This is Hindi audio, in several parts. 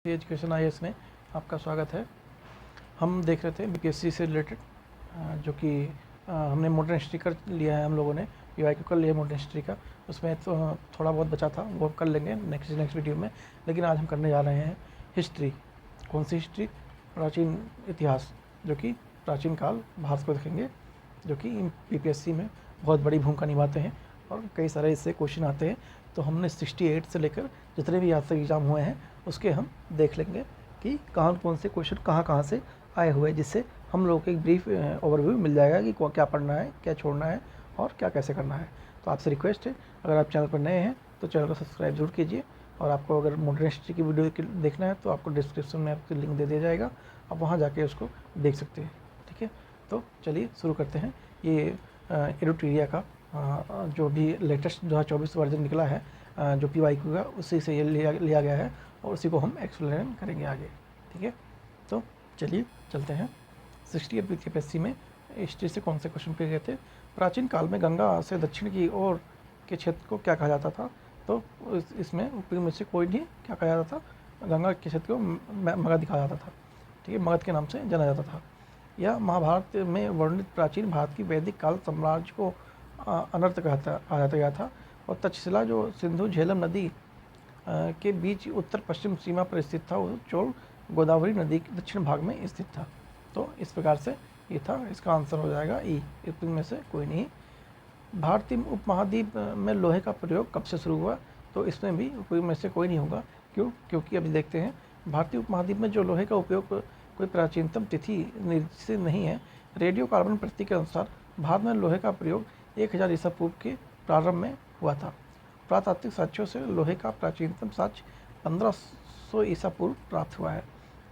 एजुकेशन आईएएस में आपका स्वागत है। हम देख रहे थे बीपीएससी से रिलेटेड जो कि हमने मॉडर्न हिस्ट्री कर लिया है, हम लोगों ने यूआई को कर लिया मॉडर्न हिस्ट्री का। उसमें तो थोड़ा बहुत बचा था, वो कर लेंगे नेक्स्ट वीडियो में। लेकिन आज हम करने जा रहे हैं हिस्ट्री। कौन सी हिस्ट्री? प्राचीन इतिहास, जो कि प्राचीन काल भारत को देखेंगे, जो कि बीपीएससी में बहुत बड़ी भूमिका निभाते हैं और कई सारे इससे क्वेश्चन आते हैं। तो हमने 68 से लेकर जितने भी आज तक एग्ज़ाम हुए हैं उसके हम देख लेंगे कि कौन से क्वेश्चन कहाँ से आए हुए हैं, जिससे हम लोगों को एक ब्रीफ ओवरव्यू मिल जाएगा कि क्या पढ़ना है, क्या छोड़ना है और क्या कैसे करना है। तो आपसे रिक्वेस्ट है, अगर आप चैनल पर नए हैं तो चैनल को सब्सक्राइब जरूर कीजिए। और आपको अगर मॉडर्न हिस्ट्री की वीडियो देखना है तो आपको डिस्क्रिप्शन में आपको लिंक दे दिया जाएगा, आप वहाँ जाके उसको देख सकते हैं। ठीक है, तो चलिए शुरू करते हैं। ये एडुटेरिया का जो भी लेटेस्ट 2024 वर्जन निकला है, जो PYQ का, उसी से ये लिया गया है और उसी को हम एक्सप्लेन करेंगे आगे। ठीक है, तो चलिए चलते हैं। 68 बीपीएससी में हिस्ट्री से कौन से क्वेश्चन पूछे गए थे? प्राचीन काल में गंगा से दक्षिण की ओर के क्षेत्र को क्या कहा जाता था? तो इसमें ऊपर में से कोई नहीं क्या कहा जाता था, गंगा के क्षेत्र को मगध कहा जाता था। ठीक है, मगध के नाम से जाना जाता था। यह महाभारत में वर्णित प्राचीन भारत की वैदिक काल साम्राज्य को अनर्थ कहा जाता गया था। और तक्षशिला जो सिंधु झेलम नदी के बीच उत्तर पश्चिम सीमा पर स्थित था, वो चोल गोदावरी नदी के दक्षिण भाग में स्थित था। तो इस प्रकार से ये था, इसका आंसर हो जाएगा ई। इनमें से कोई नहीं। भारतीय उपमहाद्वीप में लोहे का प्रयोग कब से शुरू हुआ? तो इसमें भी में से कोई नहीं होगा। क्योंकि अभी देखते हैं, भारतीय उपमहाद्वीप में जो लोहे का उपयोग कोई प्राचीनतम तिथि निश्चित नहीं है। रेडियो कार्बन प्रतीक के अनुसार भारत में लोहे का प्रयोग 1000 ईसा पूर्व के प्रारंभ में हुआ था। पुरातात्विक साक्ष्यों से लोहे का प्राचीनतम साक्ष्य 1500 ईसा पूर्व प्राप्त हुआ है।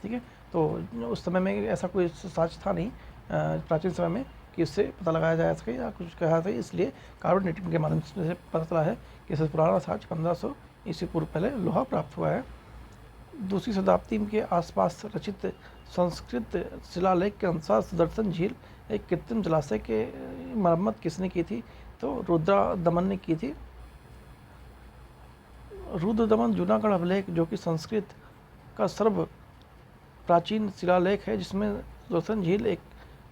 ठीक है, तो उस समय में ऐसा कोई साक्ष्य था नहीं प्राचीन समय में कि इससे पता लगाया जा सके या कुछ कहा था। इसलिए कार्बन डेटिंग के माध्यम से पता चला है कि इससे पुराना साक्ष्य 1500 ईसा पूर्व पहले लोहा प्राप्त हुआ है। दूसरी शताब्दी के आसपास रचित संस्कृत शिलालेख के अनुसार सुदर्शन झील एक कृत्रिम जलाशय के मरम्मत किसने की थी? तो रुद्रदमन ने की थी। रुद्रदमन जूनागढ़ अभिलेख, जो कि संस्कृत का सर्व प्राचीन शिलालेख है, जिसमें सुदर्शन झील एक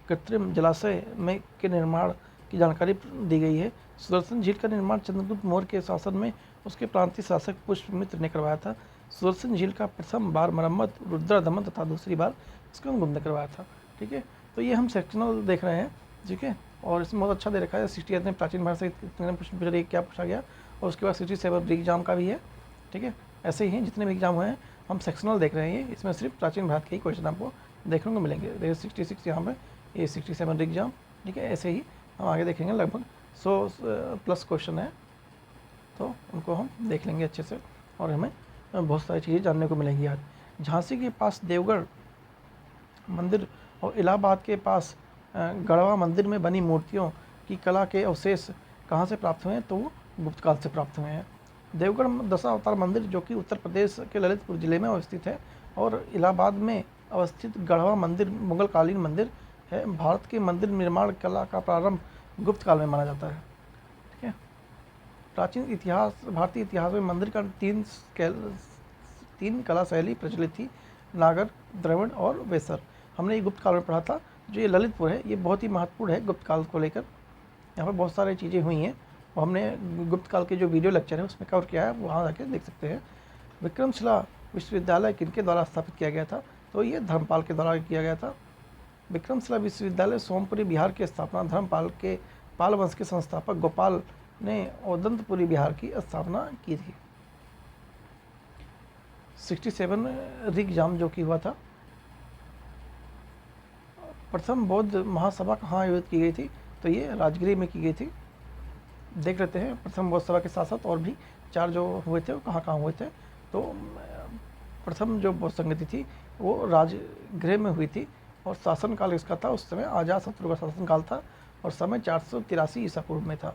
कृत्रिम जलाशय में के निर्माण की जानकारी दी गई है। सुदर्शन झील का निर्माण चंद्रगुप्त मौर्य के शासन में उसके प्रांतीय शासक पुष्यमित्र ने करवाया था। सुदर्शन झील का प्रथम बार मरम्मत रुद्रदमन तथा दूसरी बार स्कंदगुप्त ने करवाया था। ठीक है, तो ये हम सेक्शनल देख रहे हैं। ठीक है, और इसमें बहुत अच्छा दे रखा है। 68 में प्राचीन भारत से कितने प्रश्न पूछा गया, क्या पूछा गया, और उसके बाद 67 एग्जाम का भी है। ठीक है, ऐसे ही जितने भी एग्जाम हुए हैं हम सेक्शनल देख रहे हैं। इसमें सिर्फ प्राचीन भारत के ही क्वेश्चन आपको देखने को मिलेंगे। देखिए 66 यहाँ पे, ये 67 एग्जाम। ठीक है, ऐसे ही हम आगे देखेंगे। लगभग 100+ क्वेश्चन है, तो उनको हम देख लेंगे अच्छे से और हमें बहुत सारी चीज़ें जानने को मिलेंगी आज। झांसी के पास देवगढ़ मंदिर और इलाहाबाद के पास गढ़वा मंदिर में बनी मूर्तियों की कला के अवशेष कहाँ से प्राप्त हुए हैं? तो वो गुप्त काल से प्राप्त हुए हैं। देवगढ़ दशावतार मंदिर, जो कि उत्तर प्रदेश के ललितपुर जिले में अवस्थित है, और इलाहाबाद में अवस्थित गढ़वा मंदिर मुगल कालीन मंदिर है। भारत के मंदिर निर्माण कला का प्रारंभ गुप्त काल में माना जाता है। ठीक है, प्राचीन इतिहास, भारतीय इतिहास में मंदिर का तीन कला शैली प्रचलित थी: नागर, द्रविड़ और वेसर। हमने ये गुप्त काल में पढ़ा था। जो ये ललितपुर है, ये बहुत ही महत्वपूर्ण है गुप्त काल को लेकर। यहाँ पर बहुत सारी चीज़ें हुई हैं और हमने गुप्त काल के जो वीडियो लेक्चर है उसमें कवर किया है, वहाँ जाके देख सकते हैं। विक्रमशिला विश्वविद्यालय किनके द्वारा स्थापित किया गया था? तो ये धर्मपाल के द्वारा किया गया था। विक्रमशिला विश्वविद्यालय सोमपुरी बिहार की स्थापना धर्मपाल के पाल वंश के संस्थापक गोपाल ने औदंतपुरी बिहार की स्थापना की थी। 67 एग्जाम जो कि हुआ था, प्रथम बौद्ध महासभा कहाँ आयोजित की गई थी? तो ये राजगीर में की गई थी। देख लेते हैं प्रथम बौद्ध सभा के साथ साथ और भी 4 जो हुए थे वो कहाँ हुए थे। तो प्रथम जो बौद्ध संगति थी वो राजगृह में हुई थी और शासनकाल इसका था, उस समय अजातशत्रु का शासनकाल था और समय 483 ईसा पूर्व में था।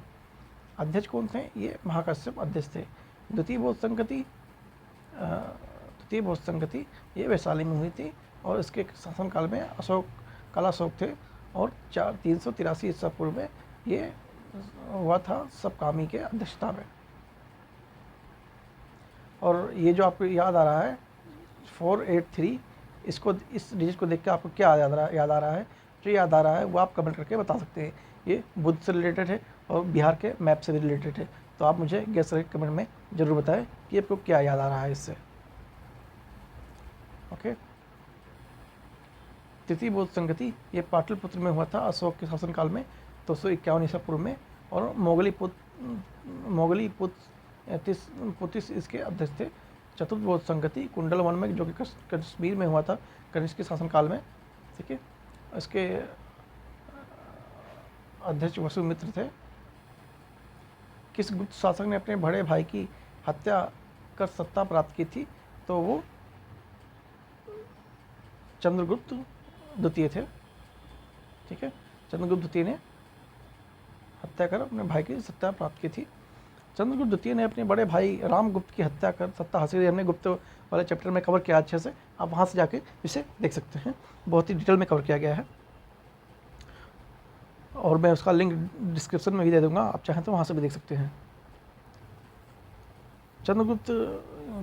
अध्यक्ष कौन थे? ये महाकश्यप अध्यक्ष थे। द्वितीय बौद्ध संगति ये वैशाली में हुई थी और इसके शासनकाल में कालाशोक थे और 383 ईसा पूर्व में ये हुआ था सबकामी के अध्यक्षता में। और ये जो आपको याद आ रहा है 483। इसको, इस डिजिट को देख के आपको क्या याद आ रहा है? जो याद आ रहा है वो आप कमेंट करके बता सकते हैं। ये बुद्ध से रिलेटेड है और बिहार के मैप से भी रिलेटेड है। तो आप मुझे गेस करके कमेंट में ज़रूर बताएं कि आपको क्या याद आ रहा है इससे। ओके। तृतीय बौद्ध संगति ये पाटलिपुत्र में हुआ था अशोक के शासनकाल में 251 ईसा पूर्व में, और मोगली पुतिस इसके अध्यक्ष थे। चतुर्थ बौद्ध संगति कुंडल वन में, जो कि कश्मीर में हुआ था कनिष्क के शासनकाल में। ठीक है, इसके अध्यक्ष वसुमित्र थे। किस गुप्त शासक ने अपने बड़े भाई की हत्या कर सत्ता प्राप्त की थी? तो वो चंद्रगुप्त द्वितीय थे। ठीक है, चंद्रगुप्त द्वितीय ने हत्या कर अपने भाई की सत्ता प्राप्त की थी। चंद्रगुप्त द्वितीय ने अपने बड़े भाई रामगुप्त की हत्या कर सत्ता हासिल की। हमने गुप्त वाले चैप्टर में कवर किया अच्छे से, आप वहाँ से जाके इसे देख सकते हैं, बहुत ही डिटेल में कवर किया गया है, और मैं उसका लिंक डिस्क्रिप्शन में भी दे दूंगा, आप चाहें तो वहाँ से भी देख सकते हैं। चंद्रगुप्त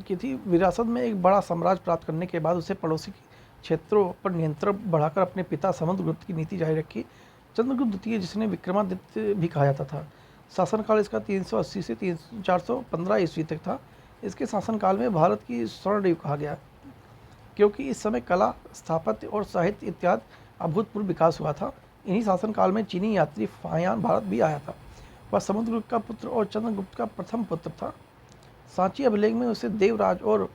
की थी विरासत में एक बड़ा साम्राज्य प्राप्त करने के बाद उसे पड़ोसी क्षेत्रों पर नियंत्रण बढ़ाकर अपने पिता समुद्रगुप्त की नीति जारी रखी। चंद्रगुप्त द्वितीय, जिसने विक्रमादित्य भी कहा जाता था, शासनकाल इसका 380 से 415 ईस्वी तक था। इसके शासनकाल में भारत की स्वर्ण युग कहा गया, क्योंकि इस समय कला, स्थापत्य और साहित्य इत्यादि अभूतपूर्व विकास हुआ था। इन्हीं शासनकाल में चीनी यात्री फाहियान भारत भी आया था। वह समुद्रगुप्त का पुत्र और चंद्रगुप्त का प्रथम पुत्र था। सांची अभिलेख में उसे देवराज और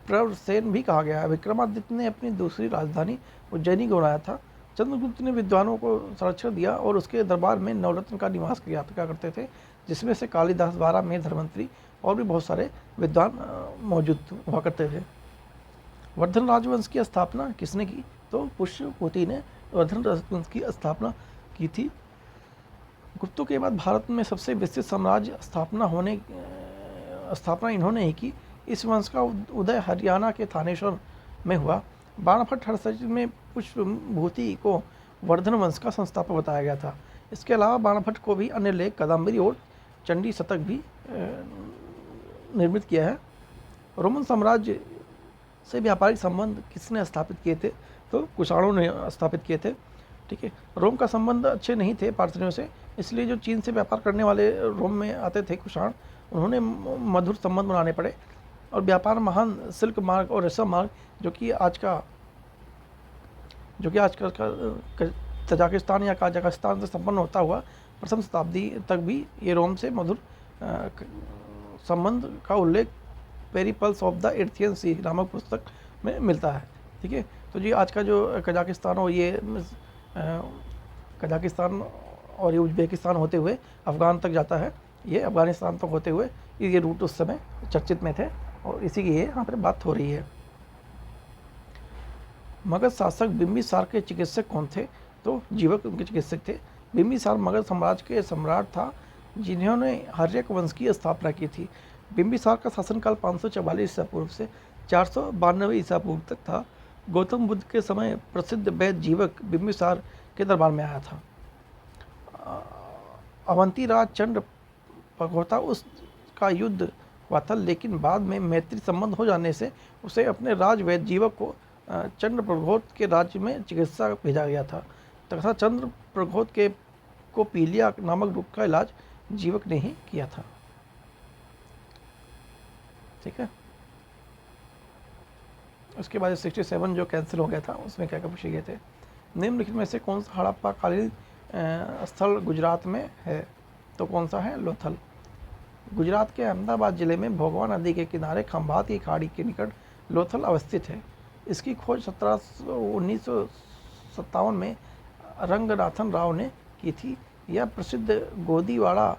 प्रवरसेन भी कहा गया है। विक्रमादित्य ने अपनी दूसरी राजधानी उज्जैनी को बनाया था। चंद्रगुप्त ने विद्वानों को संरक्षण दिया और उसके दरबार में नवरत्न का निवास किया करते थे, जिसमें से कालिदास, बारह में धर्मंत्री और भी बहुत सारे विद्वान मौजूद हुआ करते थे। वर्धन राजवंश की स्थापना किसने की? तो पुष्यभूति ने वर्धन राजवंश की स्थापना की थी। गुप्तों के बाद भारत में सबसे विस्तृत साम्राज्य स्थापना इन्होंने ही की। इस वंश का उदय हरियाणा के थानेश्वर में हुआ। बाणभट्ट हर्षचरित में पुष्यभूति को वर्धन वंश का संस्थापक बताया गया था। इसके अलावा बाणभट्ट को भी अन्य लेख कादम्बरी और चंडी शतक भी निर्मित किया है। रोमन साम्राज्य से व्यापारिक संबंध किसने स्थापित किए थे? तो कुषाणों ने स्थापित किए थे। ठीक है, रोम का संबंध अच्छे नहीं थे पारसियों से, इसलिए जो चीन से व्यापार करने वाले रोम में आते थे कुषाण, उन्होंने मधुर संबंध बनाने पड़े और व्यापार महान सिल्क मार्ग और रेशम मार्ग, जो कि आज का तजाकिस्तान या काजाकिस्तान से संपन्न होता हुआ प्रथम शताब्दी तक भी ये रोम से मधुर संबंध का उल्लेख पेरिपल्स ऑफ द एर्थियन सी नामक पुस्तक में मिलता है। ठीक है, तो जी आज का जो कजाकिस्तान और ये कजाकिस्तान और ये उज्बेकिस्तान होते हुए अफ़गान तक जाता है, ये अफ़गानिस्तान तक होते हुए ये रूट उस समय चर्चित में थे और इसी की ये यहाँ पर बात हो रही है। मगध शासक बिंबिसार के चिकित्सक कौन थे? तो जीवक उनके चिकित्सक थे। बिंबिसार मगध साम्राज्य के सम्राट था, जिन्होंने हर्यक वंश की स्थापना की थी। बिंबिसार का शासनकाल 544 ईसा पूर्व से 492 ईसा पूर्व तक था। गौतम बुद्ध के समय प्रसिद्ध वैद्य जीवक बिंबिसार के दरबार में आया था। अवंती राज चंद्र प्रघोता उसका युद्ध हुआ था, लेकिन बाद में मैत्री संबंध हो जाने से उसे अपने राज वैद्य जीवक को चंद्र प्रघोत के राज्य में चिकित्सा भेजा गया था तथा चंद्र प्रघोत को पीलिया नामक रोग का इलाज जीवक ने ही किया था। ठीक है, उसके बाद 67 जो कैंसिल हो गया था उसमें क्या क्या पूछे गए थे? निम्नलिखित में से कौन सा हड़प्पा कालीन स्थल गुजरात में है? तो कौन सा है? लोथल। गुजरात के अहमदाबाद जिले में भोगवा नदी के किनारे खंभात की खाड़ी के निकट लोथल अवस्थित है। इसकी खोज 1957 में रंगनाथन राव ने की थी। यह प्रसिद्ध गोदीवाड़ा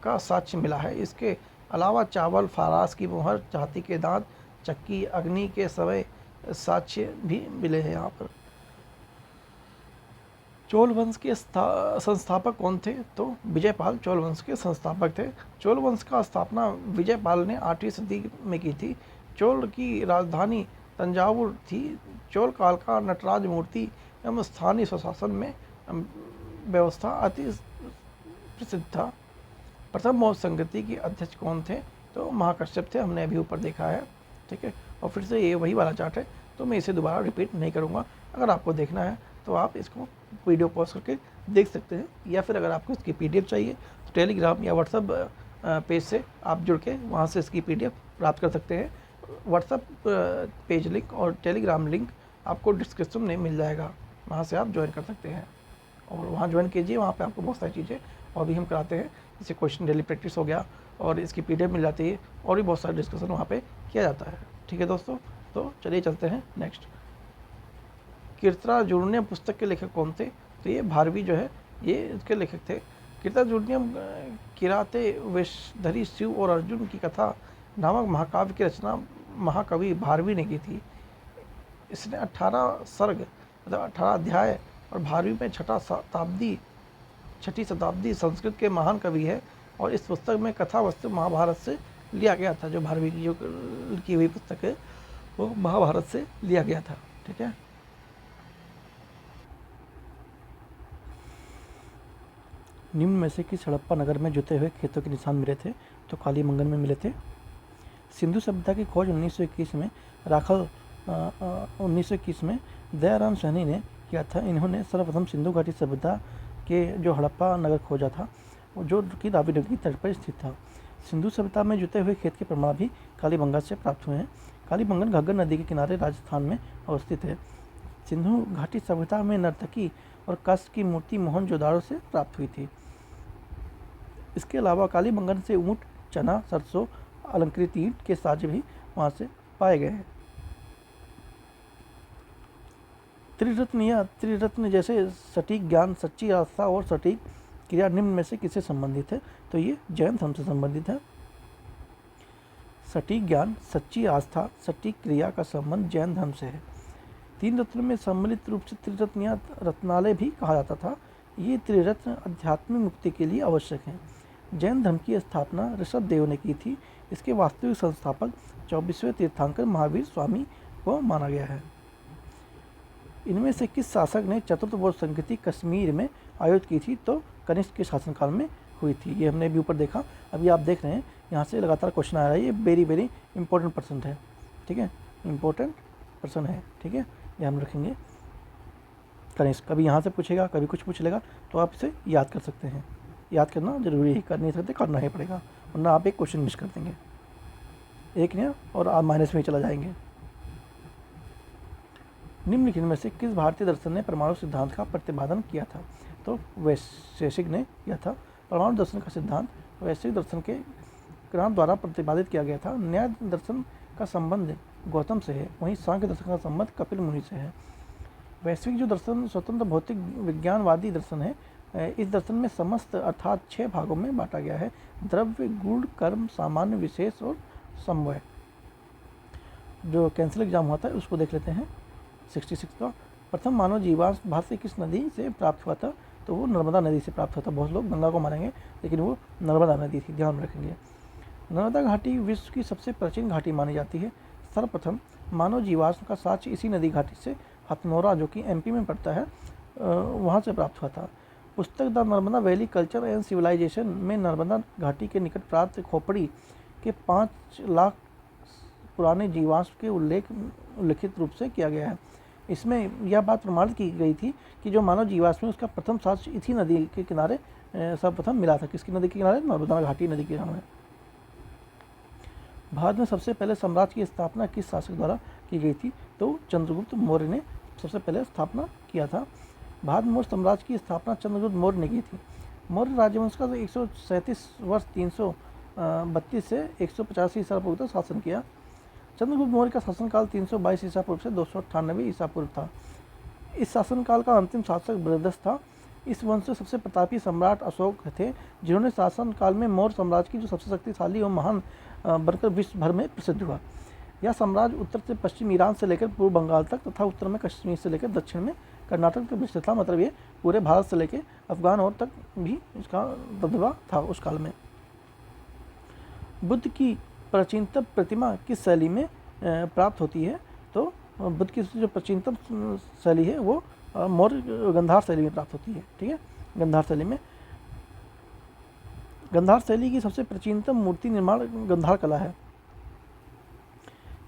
का साक्ष्य मिला है। इसके अलावा चावल, फारास की मुहर, हाथी के दांत, चक्की, अग्नि के समय साक्ष्य भी मिले हैं यहाँ पर। चोल वंश के संस्थापक कौन थे? तो विजयपाल चोल वंश के संस्थापक थे। चोल वंश का स्थापना विजयपाल ने 8वीं सदी में की थी। चोल की राजधानी तंजावुर थी। चोल काल का नटराज मूर्ति एवं स्थानीय स्वशासन में व्यवस्था अति प्रसिद्ध था। प्रथम बौद्ध संगति के अध्यक्ष कौन थे? तो महाकश्यप थे, हमने अभी ऊपर देखा है। ठीक है, और फिर से ये वही वाला चार्ट है, तो मैं इसे दोबारा रिपीट नहीं करूँगा। अगर आपको देखना है तो आप इसको वीडियो पॉज करके देख सकते हैं, या फिर अगर आपको इसकी PDF चाहिए तो टेलीग्राम या व्हाट्सअप पेज से आप जुड़ के वहाँ से इसकी PDF प्राप्त कर सकते हैं। व्हाट्सअप पेज लिंक और टेलीग्राम लिंक आपको डिस्क्रिप्शन में मिल जाएगा, वहाँ से आप ज्वाइन कर सकते हैं और वहाँ ज्वाइन कीजिए। वहाँ पे आपको बहुत सारी चीज़ें और भी हम कराते हैं, जैसे क्वेश्चन डेली प्रैक्टिस हो गया और इसकी PDF मिल जाती है और भी बहुत सारे डिस्कशन वहाँ पे किया जाता है। ठीक है दोस्तों, तो चलिए चलते हैं नेक्स्ट। कीर्तनार्जुनीयम पुस्तक के लेखक कौन थे? तो ये भारवी जो है ये इसके लेखक थे। कीर्तनार्जुनीयम किराते वेशधरी शिव और अर्जुन की कथा नामक महाकाव्य की रचना महाकवि भारवी ने की थी। इसने 18 सर्ग मतलब 18 अध्याय और भारवी में छठी शताब्दी संस्कृत के महान कवि है और इस पुस्तक में कथा वस्तु महाभारत से लिया गया था। जो भारवी की जो लिखी हुई पुस्तक है वो महाभारत से लिया गया था। ठीक है, निम्न में से किस हड़प्पा नगर में जुते हुए खेतों के निशान मिले थे? तो कालीबंगन में मिले थे। सिंधु सभ्यता की खोज 1921 में राखल 1921 में दयाराम सहनी ने किया था। इन्होंने सर्वप्रथम सिंधु घाटी सभ्यता के जो हड़प्पा नगर खोजा था, जो कि रावी नदी की तट पर स्थित था। सिंधु सभ्यता में जुते हुए खेत के प्रमाण भी कालीबंगा से प्राप्त हुए हैं। कालीबंगन घग्गर नदी के किनारे राजस्थान में अवस्थित है। सिंधु घाटी सभ्यता में नर्तकी और काष्ठ की मूर्ति मोहनजोदाड़ो से प्राप्त हुई थी। इसके अलावा कालीबंगन से ऊँट, चना, सरसों, अलंकृत ईंट के साज भी वहाँ से पाए गए हैं। त्रिरत्न जैसे सटीक ज्ञान, सच्ची आस्था और सटीक क्रिया निम्न में से किससे संबंधित है? तो ये जैन धर्म से संबंधित है। सटीक ज्ञान, सच्ची आस्था, सटीक क्रिया का संबंध जैन धर्म से है। तीन रत्न में सम्मिलित रूप से त्रिरत्न या रत्नालय भी कहा जाता था। ये त्रिरत्न आध्यात्मिक मुक्ति के लिए आवश्यक हैं। जैन धर्म की स्थापना ऋषभ देव ने की थी। इसके वास्तविक संस्थापक 24वें तीर्थंकर महावीर स्वामी को माना गया है। इनमें से किस शासक ने चतुर्थ बौद्ध संस्कृति कश्मीर में आयोजित की थी? तो कनिष्क के शासनकाल में हुई थी। ये हमने भी ऊपर देखा, अभी आप देख रहे हैं यहाँ से लगातार क्वेश्चन आ रहा है। ये वेरी इंपॉर्टेंट पर्सन है। ठीक है, इंपॉर्टेंट पर्सन है। ठीक है, ध्यान रखेंगे। कनिष्क कभी यहाँ से पूछेगा, कभी कुछ पूछ लेगा, तो आप इसे याद कर सकते हैं। याद करना जरूरी है, कर नहीं सकते, करना ही पड़ेगा, वरना आप एक क्वेश्चन मिस कर देंगे, एक नहीं और आप माइनस में चला जाएंगे। निम्नलिखित में से किस भारतीय दर्शन ने परमाणु सिद्धांत का प्रतिपादन किया था? तो वैशेषिक ने किया था। परमाणु दर्शन का सिद्धांत वैश्विक दर्शन के क्रांत द्वारा प्रतिपादित किया गया था। न्याय दर्शन का संबंध गौतम से है, वहीं सांख्य दर्शन का संबंध कपिल मुनि से है। वैश्विक जो दर्शन स्वतंत्र भौतिक विज्ञानवादी दर्शन है, इस दर्शन में समस्त अर्थात 6 भागों में बांटा गया है: द्रव्य, गुण, कर्म, सामान्य, विशेष और समवाय। जो कैंसिल एग्जाम होता है उसको देख लेते हैं 66 का। प्रथम मानव जीवाश्म भारत से किस नदी से प्राप्त हुआ था? तो वो नर्मदा नदी से प्राप्त हुआ था। बहुत लोग गंगा को मानेंगे, लेकिन वो नर्मदा नदी थी, ध्यान रखेंगे। नर्मदा घाटी विश्व की सबसे प्राचीन घाटी मानी जाती है। सर्वप्रथम मानव जीवाश्म का साक्ष्य इसी नदी घाटी से हथनोरा, जो कि MP में पड़ता है, वहाँ से प्राप्त हुआ था। पुस्तक the Narmada valley culture and civilization में नर्मदा घाटी के निकट प्राप्त खोपड़ी के 5 लाख पुराने जीवाश्म के उल्लेखित रूप से किया गया है। इसमें यह बात प्रमाणित की गई थी कि जो मानव जीवाश्म है उसका प्रथम साक्ष्य इसी नदी के किनारे सर्वप्रथम मिला था। किसकी नदी के किनारे? नर्मदा घाटी नदी के किनारे। भारत में सबसे पहले साम्राज्य की स्थापना किस शासक द्वारा की गई थी? तो चंद्रगुप्त मौर्य ने सबसे पहले स्थापना किया था। भारत में मौर्य साम्राज्य की स्थापना चंद्रगुप्त मौर्य ने की थी। मौर्य राजवंश का 137 वर्ष 332 से 185 ईसा पूर्व तक शासन किया। चंद्रगुप्त मौर्य का शासनकाल 322 ईसा पूर्व से 298 ईसा पूर्व था। इस शासनकाल का अंतिम शासक बृहदस था। इस वंश से सबसे प्रतापी सम्राट अशोक थे, जिन्होंने शासनकाल में मौर्य साम्राज्य की जो सबसे शक्तिशाली और महान बनकर विश्व भर में प्रसिद्ध हुआ। यह साम्राज्य उत्तर से पश्चिम ईरान से लेकर पूर्व बंगाल तक तथा उत्तर में कश्मीर से लेकर दक्षिण में कर्नाटक तक विस्तृत था। मतलब ये पूरे भारत से लेकर अफगान और तक भी इसका दबदबा था उस काल में। बुद्ध की प्राचीनतम प्रतिमा किस शैली में प्राप्त होती है? तो बुद्ध की जो प्राचीनतम शैली है वो मौर्य गंधार शैली में प्राप्त होती है। ठीक है, गंधार शैली में। गंधार शैली की सबसे प्राचीनतम मूर्ति निर्माण गंधार कला है।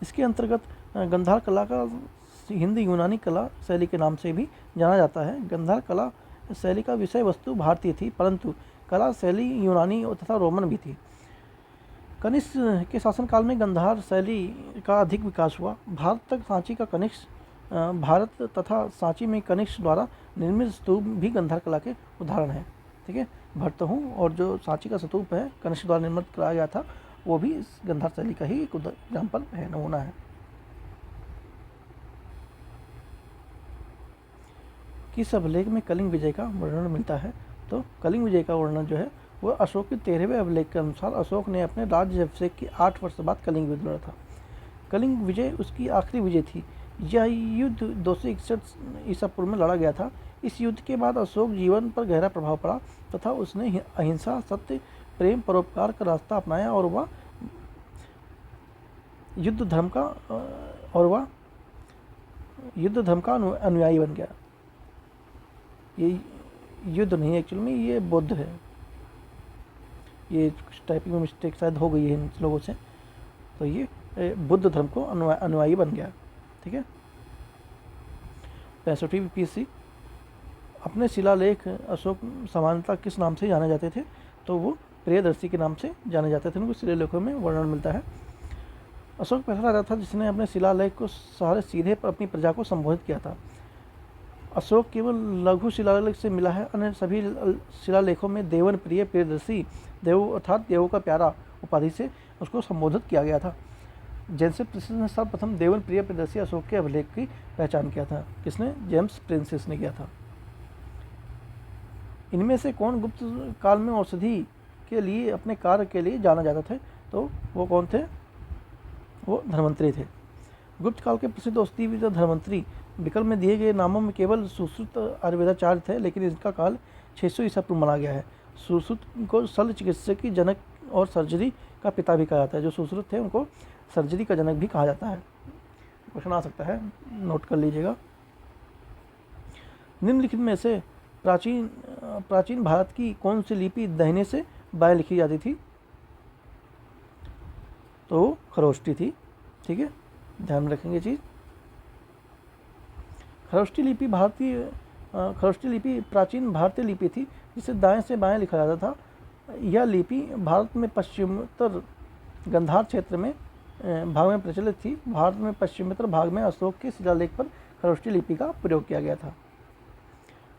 इसके अंतर्गत गंधार कला का हिंदी यूनानी कला शैली के नाम से भी जाना जाता है। गंधार कला शैली का विषय वस्तु भारतीय थी, परंतु कला शैली यूनानी तथा रोमन भी थी। कनिष्क के शासनकाल में गंधार शैली का अधिक विकास हुआ। भारत तथा सांची में कनिष्क द्वारा निर्मित स्तूप भी गंधार कला के उदाहरण हैं। ठीक है, भरतहूँ और जो सांची का स्तूप है कनिष्क द्वारा निर्मित कराया गया था, वो भी इस गंधार शैली का ही एक एग्जाम्पल है, नमूना है। किस अभिलेख में कलिंग विजय का वर्णन मिलता है? तो कलिंग विजय का वर्णन जो है वह अशोक के 13वें अभिलेख के अनुसार अशोक ने अपने राज्य अभिषेक के 8 वर्ष बाद कलिंग युद्ध लड़ा था। कलिंग विजय उसकी आखिरी विजय थी। यह युद्ध 261 ईसा पूर्व में लड़ा गया था। इस युद्ध के बाद अशोक जीवन पर गहरा प्रभाव पड़ा तथा उसने अहिंसा, सत्य, प्रेम, परोपकार का रास्ता अपनाया और वह युद्ध धर्म का अनुयायी बन गया। ये युद्ध नहीं है एक्चुअल में, ये बुद्ध है। ये कुछ टाइपिंग में मिस्टेक शायद हो गई है इन लोगों से, तो ये बुद्ध धर्म को अनुयायी बन गया। ठीक है। 65वीं BC अपने शिलालेख अशोक सामान्यतः किस नाम से जाने जाते थे? तो वो प्रियदर्शी के नाम से जाने जाते थे। उनको शिलालेखों में वर्णन मिलता है। अशोक पहला राजा था जिसने अपने शिलालेख को सीधे अपनी प्रजा को संबोधित किया था। अशोक केवल लघु शिलालेख से मिला है। अन्य सभी शिलालेखों में देवन प्रिय, प्रियदर्शी, देव अर्थात देवों का प्यारा उपाधि से उसको संबोधित किया गया था। जेम्स प्रिंसेस ने सर्वप्रथम देवन प्रिय प्रियदर्शी अशोक के अभिलेख की पहचान किया था। किसने? जेम्स प्रिंसेस ने किया था। इनमें से कौन गुप्त काल में औषधि के लिए अपने कार्य के लिए जाना जाता था? तो वो कौन थे? वो धन्वंतरी थे। गुप्त काल के प्रसिद्ध औषधि धन्वंतरी विकल्प में दिए गए नामों में केवल सुश्रुत आयुर्वेदाचार्य थे, लेकिन इसका काल 600 ईसा पूर्व माना गया है। सुश्रुत को शल्य चिकित्सक की जनक और सर्जरी का पिता भी कहा जाता है। जो सुश्रुत थे उनको सर्जरी का जनक भी कहा जाता है। क्वेश्चन आ सकता है, नोट कर लीजिएगा। निम्नलिखित में से प्राचीन भारत की कौन सी लिपि दाहिने से बाएं लिखी जाती थी? तो खरोष्टी थी। ठीक है, ध्यान में रखेंगे चीज़। खरोष्टी लिपि प्राचीन भारतीय लिपि थी जिसे दाएं से बाएं लिखा जाता था। यह लिपि भारत में पश्चिमोत्तर गंधार क्षेत्र में भाग में प्रचलित थी। भारत में पश्चिमोत्तर भाग में अशोक के शिलालेख पर खरोष्टी लिपि का प्रयोग किया गया था।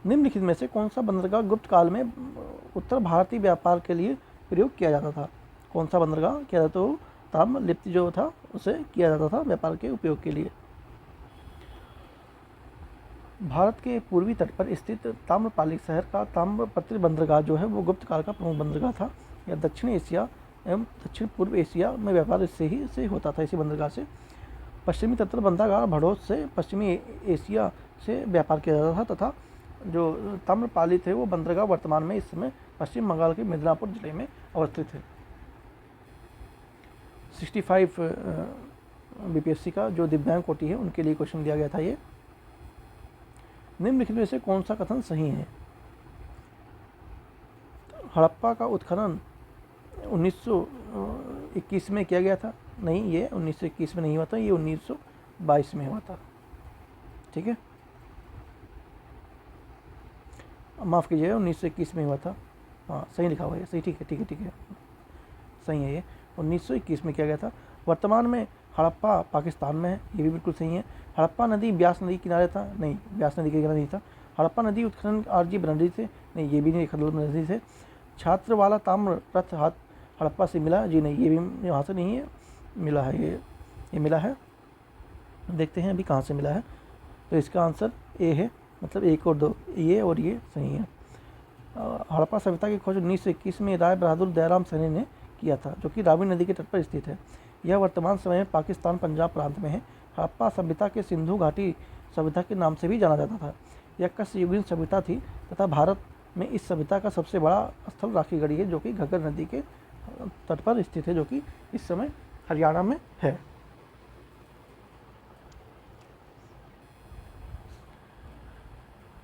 निम्नलिखित में से कौन सा बंदरगाह गुप्त काल में उत्तर भारतीय व्यापार के लिए प्रयोग किया जाता था? कौन सा बंदरगाह किया जाता? तो ताम्रलिप्ति जो था उसे किया जाता था व्यापार के उपयोग के लिए। भारत के पूर्वी तट पर स्थित ताम्रपाली शहर का ताम्रपत्री बंदरगाह जो है वो गुप्त काल का प्रमुख बंदरगाह था। यह दक्षिण एशिया एवं दक्षिण पूर्व एशिया में व्यापार से होता था। इसी बंदरगाह से पश्चिमी तट पर बंदरगाह भड़ोस से पश्चिमी एशिया से व्यापार किया जाता था तथा जो ताम्रपाली थे वो बंदरगाह वर्तमान में इस समय पश्चिम बंगाल के मिदनापुर जिले में अवस्थित है। 65 BPSC का जो दिव्यांग कोटि है उनके लिए क्वेश्चन दिया गया था ये। निम्नलिखित में से कौन सा कथन सही है? हड़प्पा का उत्खनन 1921 में किया गया था। नहीं, ये 1921 में नहीं हुआ था, ये 1922 में हुआ था। ठीक है, माफ़ कीजिएगा, 1921 में हुआ था। हाँ, सही लिखा हुआ है, सही। ठीक है, सही है। ये 1921 में किया गया था। वर्तमान में हड़प्पा पाकिस्तान में है, ये भी बिल्कुल सही है। हड़प्पा नदी ब्यास नदी किनारे था। नहीं, ब्यास नदी के किनारे नहीं था। हड़प्पा नदी उत्खनन RG बनर्जी से। नहीं, ये भी नहीं, बनर्जी से। छात्र वाला ताम्र रथ हड़प्पा से मिला। जी नहीं, ये भी यहाँ से नहीं है, मिला है। ये मिला है। देखते हैं अभी कहाँ से मिला है। तो इसका आंसर ए है, मतलब 1 और 2, ये और ये सही है। हड़प्पा सभ्यता की खोज 1921 में राय बहादुर दयाराम सैनी ने किया था, जो कि रावी नदी के तट पर स्थित है। यह वर्तमान समय में पाकिस्तान पंजाब प्रांत में है। हड़प्पा सभ्यता के सिंधु घाटी सभ्यता के नाम से भी जाना जाता था। यह कस्ययुगीन सभ्यता थी तथा भारत में इस सभ्यता का सबसे बड़ा स्थल राखी गढ़ी है, जो कि घग्गर नदी के तट पर स्थित है, जो कि इस समय हरियाणा में है।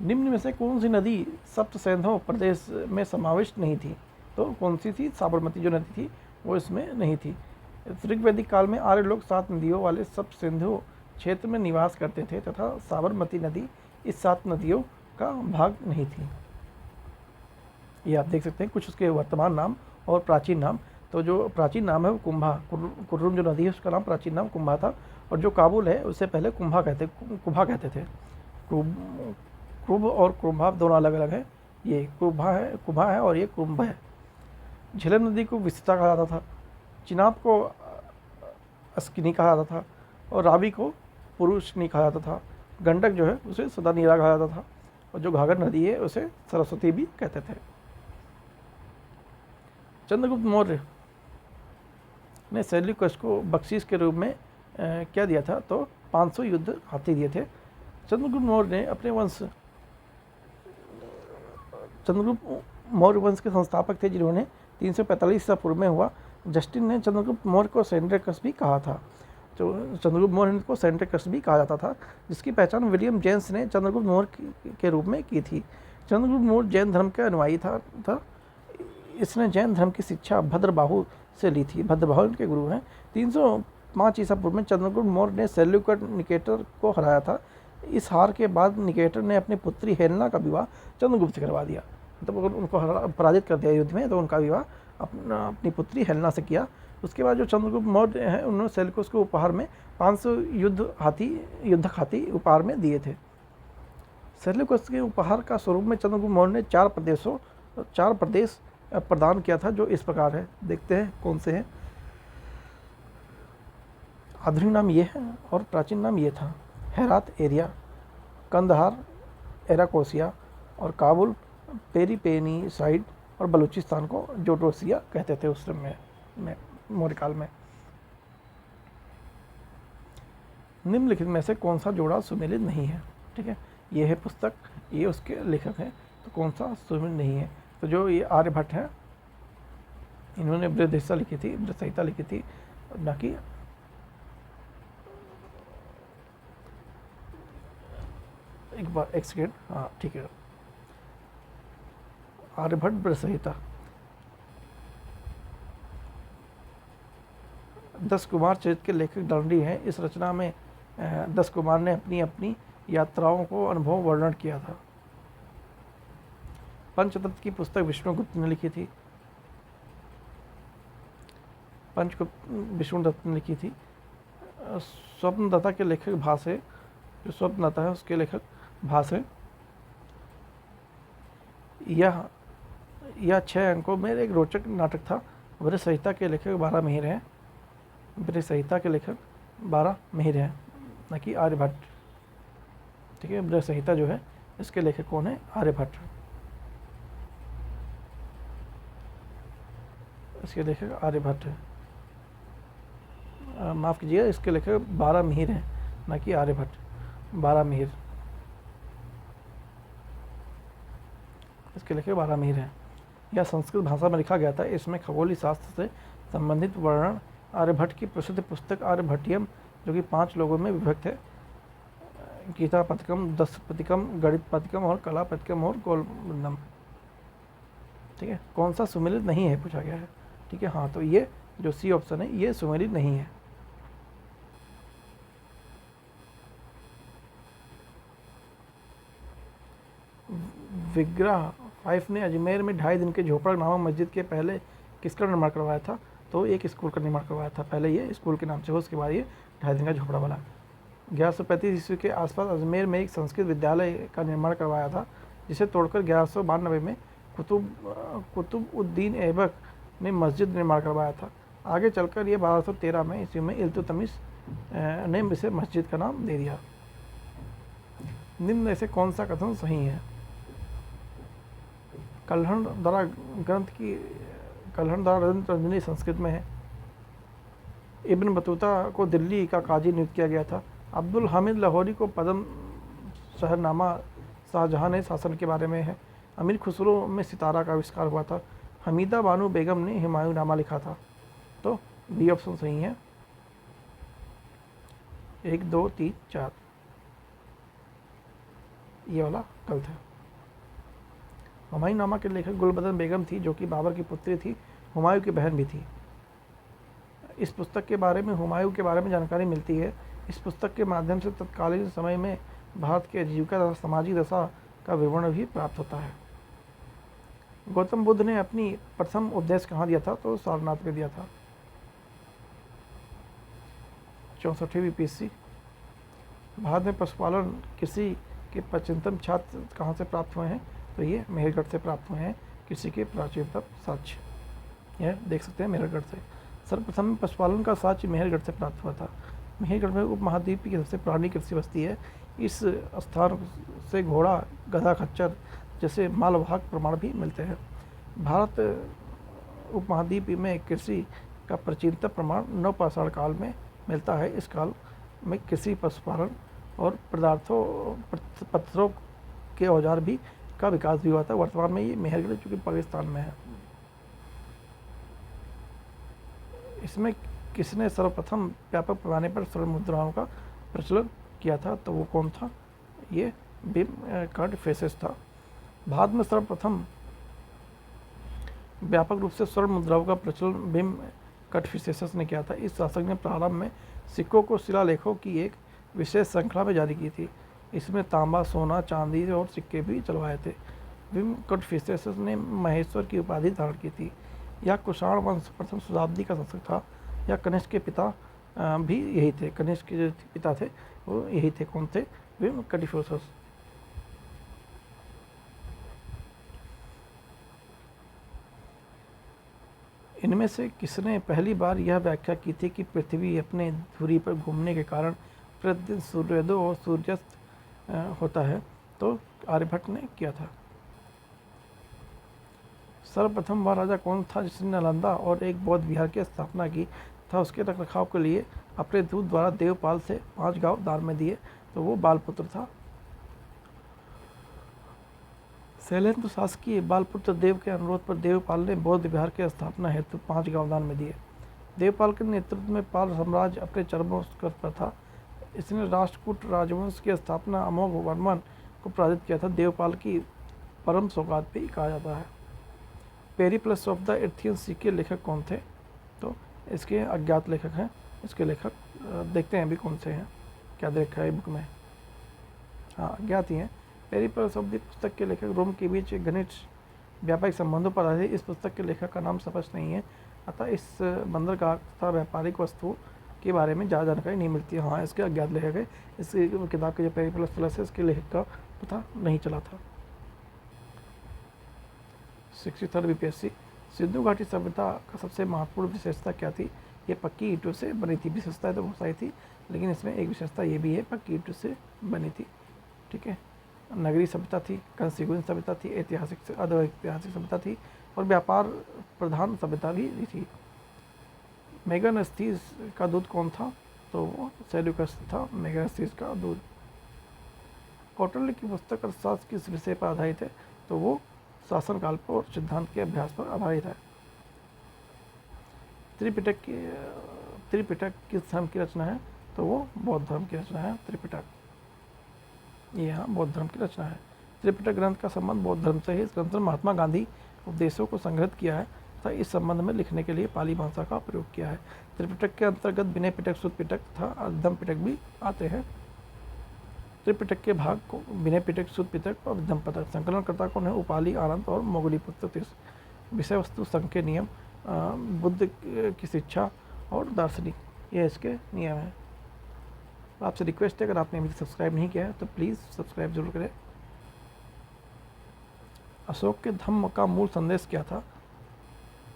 निम्न में से कौन सी नदी सप्त सिंधु प्रदेश में समाविष्ट नहीं थी? तो कौन सी थी? साबरमती जो नदी थी वो इसमें नहीं थी। ऋग्वैदिक काल में आर्य लोग 7 नदियों वाले सब सिंधु क्षेत्र में निवास करते थे तथा साबरमती नदी इस 7 नदियों का भाग नहीं थी। ये आप देख सकते हैं कुछ उसके वर्तमान नाम और प्राचीन नाम। तो जो प्राचीन नाम है वो कुंभा, कुर्रुम जो नदी है उसका नाम प्राचीन नाम कुंभा था, और जो काबुल है उससे पहले कुंभा कहते थे। कुंभ और कुंभा दोनों अलग अलग हैं। ये कुंभा है और ये कुंभ है। झेलम नदी को विस्ता कहा जाता था, चिनाब को अस्किनी कहा जाता था, और रावी को पुरुषनी कहा जाता था। गंडक जो है उसे सदानीरा कहा जाता था, और जो घाघर नदी है उसे सरस्वती भी कहते थे। चंद्रगुप्त मौर्य ने सेल्यूकस को बख्शीश के रूप में क्या दिया था, तो 500 युद्ध हाथी दिए थे। चंद्रगुप्त मौर्य वंश के संस्थापक थे जिन्होंने 345 ईसा पूर्व में हुआ। जस्टिन ने चंद्रगुप्त मौर्य को सेंड्रेकस भी कहा था, जो चंद्रगुप्त मौर्य को सेंड्रेकस भी कहा जाता था, जिसकी पहचान विलियम जेम्स ने चंद्रगुप्त मौर्य के रूप में की थी। चंद्रगुप्त मौर्य जैन धर्म के अनुयायी था। इसने जैन धर्म की शिक्षा भद्रबाहु से ली थी। भद्रबाहु के गुरु हैं। 305 ईसा पूर्व में चंद्रगुप्त मौर्य ने सेल्यूकड निकेटर को हराया था। इस हार के बाद निकेटर ने अपनी पुत्री हेलेना का विवाह चंद्रगुप्त से करवा दिया। तो उनको पराजित कर दिया युद्ध में, तो उनका विवाह अपनी पुत्री हेलेना से किया। उसके बाद जो चंद्रगुप्त मौर्य हैं उन्होंने सेल्यूकस को उपहार में 500 युद्धक हाथी उपहार में दिए थे। सेल्यूकस के उपहार का स्वरूप में चंद्रगुप्त मौर्य ने 4 प्रदेश प्रदान किया था, जो इस प्रकार है। देखते हैं कौन से हैं। आधुनिक नाम ये है और प्राचीन नाम ये था। हेरात एरिया, कंदहार एराकोसिया, और काबुल पेरीपेनी साइड, और बलूचिस्तान को जोटोसिया कहते थे उस समय में, मौर्य काल में। निम्नलिखित में से कौन सा जोड़ा सुमेलित नहीं है? ठीक है, ये है पुस्तक, ये उसके लेखक हैं, तो कौन सा सुमेलित नहीं है? तो जो ये आर्यभट्ट हैं, इन्होंने बृहद संहिता लिखी थी, ना कि एक सेकेंड, हाँ ठीक है, आर्यभट्ट बृहद संहिता। 10 कुमार चरित्र के लेखक दंडी हैं। इस रचना में 10 कुमार ने अपनी अपनी यात्राओं को अनुभव वर्णन किया था। पंचतत्व की पुस्तक विष्णुगुप्त ने लिखी थी। विष्णुदत्त ने लिखी थी। स्वप्नदाता के लेखक भासे, जो स्वप्नदाता है उसके लेखक भासे। यह 6 अंकों में एक रोचक नाटक था। बृहद संहिता के लेखक 12 मिहिर हैं। बृहद संहिता के लेखक 12 मिहिर हैं, न कि आर्यभट्ट। ठीक है, बृहद संहिता जो है इसके लेखक कौन है? आर्यभट्ट। इसके लेखक आर्यभट्ट है। माफ़ कीजिएगा, इसके लेखक 12 मिहिर हैं, न कि आर्यभट्ट। 12 मिहिर, इसके लेखक 12 मिहिर हैं। यह संस्कृत भाषा में लिखा गया था। इसमें खगोलीय शास्त्र से संबंधित वर्णन। आर्यभट्ट की प्रसिद्ध पुस्तक आर्यभट्टियम, जो कि 5 लोगों में विभक्त है। गीता पथिकम, दस पथिकम, गणित पथिकम, और कला पथिकम, और गोलबंदम। ठीक है, कौन सा सुमेलित नहीं है पूछा गया है। ठीक है, हाँ, तो ये जो सी ऑप्शन है ये सुमेलित नहीं है। विग्रह 5 ने अजमेर में 2.5 दिन के झोपड़ा नामक मस्जिद के पहले किसका निर्माण करवाया था? तो एक स्कूल का निर्माण करवाया था। पहले ये स्कूल के नाम से हो, उसके बाद ये 2.5 दिन का झोपड़ा बना। 1135 ईस्वी के आसपास अजमेर में एक संस्कृत विद्यालय का निर्माण करवाया था, जिसे तोड़कर 1192 में कुतुबउद्दीन ऐबक ने मस्जिद निर्माण करवाया था। आगे चलकर ये 1213 में ईस्वी में इल्तुतमिश ने इसे मस्जिद का नाम दे दिया। निम्न में से कौन सा कथन सही है? कल्हण द्वारा रजनी संस्कृत में है। इब्न बतूता को दिल्ली का काजी नियुक्त किया गया था। अब्दुल हामिद लाहौरी को पद्म शहरनामा शाहजहां ने शासन के बारे में है। अमीर खुसरो में सितारा का आविष्कार हुआ था। हमीदा बानो बेगम ने हुमायूंनामा लिखा था। तो बी ऑप्शन सही है। 1 2 3 4 ये वाला गलत है। हुमायूंनामा के लेखक गुलबदन बेगम थी, जो कि बाबर की पुत्री थी, हुमायूं की बहन भी थी। इस पुस्तक के बारे में हुमायूं के बारे में जानकारी मिलती है। इस पुस्तक के माध्यम से तत्कालीन समय में भारत की आजीविका तथा सामाजिक दशा का विवरण भी प्राप्त होता है। गौतम बुद्ध ने अपनी प्रथम उपदेश कहाँ दिया था? तो सारनाथ में दिया था। 64वीं पीसी। भारत में पशुपालन कृषि के प्राचीनतम छात्र कहाँ से प्राप्त हुए हैं? तो ये मेहरगढ़ से प्राप्त हुए हैं। कृषि के प्राचीनतम साक्ष्य यह देख सकते हैं मेहरगढ़ से। सर्वप्रथम पशुपालन का साक्ष्य मेहरगढ़ से प्राप्त हुआ था। मेहरगढ़ में उपमहाद्वीप की सबसे पुरानी कृषि बस्ती है। इस स्थान से घोड़ा, गधा, खच्चर जैसे मालवाहक प्रमाण भी मिलते हैं। भारत उपमहाद्वीप में कृषि का प्राचीनतम प्रमाण नवपाषाण काल में मिलता है। इस काल में कृषि, पशुपालन और पत्थरों के औजार भी का विकास भी हुआ था। वर्तमान में ये मेहरगढ़ चूँकि पाकिस्तान में है। इसमें किसने सर्वप्रथम व्यापक पैमाने पर स्वर्ण मुद्राओं का प्रचलन किया था? तो वो कौन था? ये बिम कडफिसेस था। भारत में सर्वप्रथम व्यापक रूप से स्वर्ण मुद्राओं का प्रचलन बिम कडफिसेस ने किया था। इस शासक ने प्रारंभ में सिक्कों को शिलालेखों की एक विशेष श्रृंखला में जारी की थी। इसमें तांबा, सोना, चांदी और सिक्के भी चलवाए थे। बिम कडफिसेस ने महेश्वर की उपाधि धारण की थी। यह कुषाण वंश प्रथम शताब्दी का शासक था। या कनिष्क के पिता भी यही थे। कनिष्क के जो पिता थे वो यही थे। कौन थे? बिम कडफिसेस। इनमें से किसने पहली बार यह व्याख्या की थी कि पृथ्वी अपने धुरी पर घूमने के कारण प्रतिदिन सूर्योदय और सूर्यास्त होता है? तो आर्यभट्ट ने किया था। सर्वप्रथम वह राजा कौन था जिसने नालंदा और एक बौद्ध विहार की स्थापना की था? उसके रखरखाव के लिए अपने दूत द्वारा देवपाल से 5 गांव दान में दिए। तो वो बालपुत्र था। शैलेंद्र शासकीय बालपुत्र देव के अनुरोध पर देवपाल ने बौद्ध विहार की स्थापना हेतु 5 गांव दान में दिए। देवपाल के नेतृत्व में पाल साम्राज्य अपने चरमोत्कर्ष पर था। इसने राष्ट्रकूट राजवंश की स्थापना अमोघ वर्मन को पराजित किया था। देवपाल की परम सौगात भी कहा जाता है। पेरिप्लस ऑफ द एथियंस के लेखक कौन थे? तो इसके अज्ञात लेखक हैं। इसके लेखक देखते हैं अभी कौन से हैं, क्या देखा है बुक में। हाँ, अज्ञात ही हैं। पेरिप्लस ऑफ द पुस्तक के लेखक रोम के बीच घनिष्ठ व्यापारिक संबंधों पर आधारित इस पुस्तक के लेखक का नाम स्पष्ट नहीं है। अतः इस बंदरगाह तथा व्यापारिक वस्तुओं के बारे में ज़्यादा जानकारी नहीं मिलती है। हाँ, इसके अज्ञात लेखक है। इस किताब के जो पेरिप्लस प्लस है इसके लेखक का पता नहीं चला था। 63 बीपीएससी। सिंधु घाटी सभ्यता का सबसे महत्वपूर्ण विशेषता क्या थी? ये पक्की ईंटों से बनी थी। विशेषताएं तो बहुत सारी थी, लेकिन इसमें एक विशेषता ये भी है, पक्की ईंटों से बनी थी। ठीक है। नगरीय सभ्यता थी, कंसिगुइन सभ्यता थी, ऐतिहासिक ऐतिहासिक सभ्यता थी और व्यापार प्रधान सभ्यता भी थी। मेगास्थनीज का दूध कौन था? तो वो सेल्यूकस था, मेगास्थनीज का दूध। कौटिल्य की पुस्तक अर्थशास्त्र किस विषय पर आधारित है? तो वो शासनकाल पर और सिद्धांत के अभ्यास पर आधारित है। त्रिपिटक किस धर्म की रचना है? तो वो बौद्ध धर्म की रचना है। त्रिपिटक ये यहाँ बौद्ध धर्म की रचना है। त्रिपिटक ग्रंथ का संबंध बौद्ध धर्म से है। इस ग्रंथ में महात्मा गांधी उपदेशों को संग्रहित किया है तथा इस संबंध में लिखने के लिए पाली भाषा का प्रयोग किया है। त्रिपिटक के अंतर्गत विनय पिटक, सुत्त पिटक तथा अधम पिटक भी आते हैं। त्रिपिटक के भाग को विनय पिटक, सुत्त पिटक और अधम पिटक। संकलनकर्ता कौन है? उपाली, आनंद और मोगलीपुत्र तीर्थ। विषय वस्तु, संघ के नियम, बुद्ध की शिक्षा और दार्शनिक, ये इसके नियम हैं। आपसे रिक्वेस्ट है, अगर आपने अभी सब्सक्राइब नहीं किया है तो प्लीज़ सब्सक्राइब जरूर करें। अशोक के धम्म का मूल संदेश क्या था?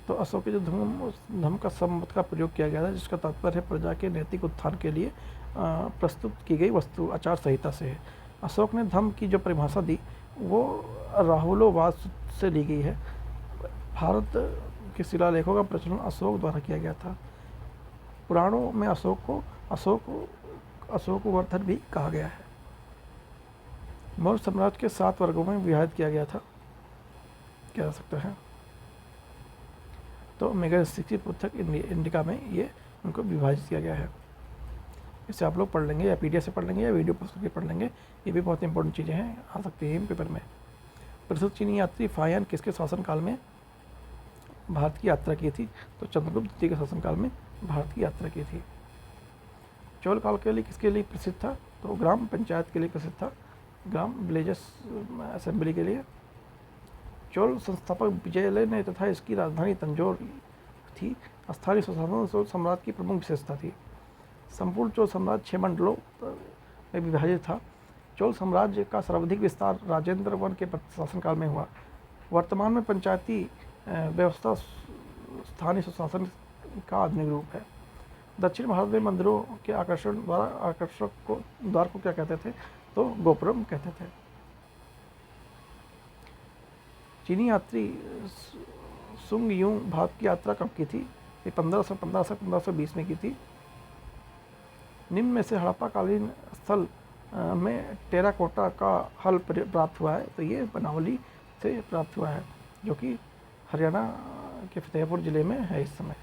तो अशोक के जो धम्म का शब्द का प्रयोग किया गया था, जिसका तात्पर्य है प्रजा के नैतिक उत्थान के लिए प्रस्तुत की गई वस्तु आचार संहिता से है। अशोक ने धम्म की जो परिभाषा दी वो राहुलोवाद से ली गई है। भारत के शिलालेखों का प्रचलन अशोक द्वारा किया गया था। पुराणों में अशोक को अशोकवर्धन भी कहा गया है। मौर्य साम्राज्य के 7 वर्गों में विभाजित किया गया था, क्या जा सकता है? तो मेगास्थनीज पुस्तक इंडिका में ये उनको विभाजित किया गया है। इसे आप लोग पढ़ लेंगे, या पीडीएफ से पढ़ लेंगे या वीडियो पुस्तक से पढ़ लेंगे। ये भी बहुत इंपॉर्टेंट चीज़ें हैं, आ सकती हैं पेपर में। प्रसिद्ध चीनी यात्री फाहियान किसके शासनकाल में भारत की यात्रा की थी? तो चंद्रगुप्त द्वितीय के शासनकाल में भारत की यात्रा की थी। चोल काल के लिए किसके लिए प्रसिद्ध था? तो ग्राम पंचायत के लिए प्रसिद्ध था, ग्राम विलेजेस असेंबली के लिए। चोल संस्थापक विजयलय ने तथा इसकी राजधानी तंजौर थी। स्थानीय स्वशासन चोल साम्राज्य की प्रमुख विशेषता थी। संपूर्ण चोल साम्राज्य 6 मंडलों में विभाजित था। चोल साम्राज्य का सर्वाधिक विस्तार राजेंद्र वन के शासनकाल में हुआ। वर्तमान में पंचायती व्यवस्था स्थानीय स्वशासन का आधुनिक रूप है। दक्षिण भारत में मंदिरों के द्वार को क्या कहते थे? तो गोपुरम कहते थे। चीनी यात्री सुंग यूंग भारत की यात्रा कब की थी? ये 1515 से 1520 में की थी। निम्न में से हड़प्पा कालीन स्थल में टेराकोटा का हल प्राप्त हुआ है? तो ये बनावली से प्राप्त हुआ है, जो कि हरियाणा के फतेहपुर ज़िले में है इस समय।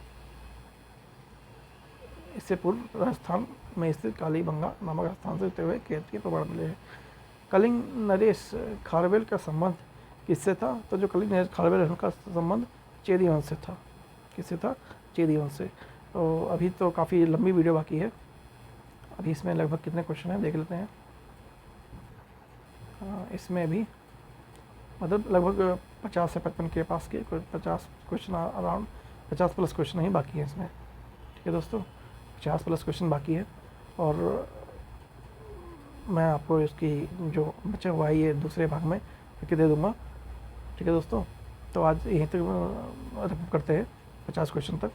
इससे पूर्व राजस्थान में स्थित कालीबंगा नामक स्थान से होते हुए खेत के प्रमाण मिले हैं। कलिंग नरेश खारवेल का संबंध किससे था? तो जो कलिंग नरेश खारवेल है उनका संबंध चेदी वंश से था। किससे था? चेदी वंश से। तो अभी तो काफ़ी लंबी वीडियो बाकी है। अभी इसमें लगभग कितने क्वेश्चन हैं देख लेते हैं। इसमें अभी मतलब लगभग 50 से 55 के पास के 50 क्वेश्चन अराउंड 50 प्लस क्वेश्चन ही बाकी हैं इसमें। ठीक है दोस्तों, 50 प्लस क्वेश्चन बाकी है और मैं आपको इसकी जो बचा हुआ है ये दूसरे भाग में करके दे दूँगा। ठीक है दोस्तों, तो आज यहीं तक करते हैं 50 क्वेश्चन तक।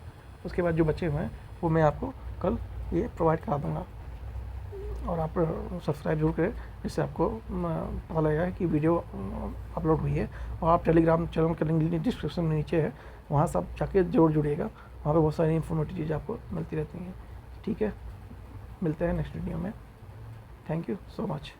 उसके बाद जो बचे हुए हैं वो मैं आपको कल ये प्रोवाइड करा दूँगा और आप सब्सक्राइब जरूर करें, जिससे आपको पता लगेगा कि वीडियो अपलोड हुई है। और आप टेलीग्राम चैनल का लिंक डिस्क्रिप्शन में नीचे है, वहाँ से आप जाके जरूर जुड़िएगा। वहाँ पे बहुत सारी इन्फॉर्मेटिव चीज़ें आपको मिलती रहती हैं। ठीक है, मिलते हैं नेक्स्ट वीडियो में। Thank you so much.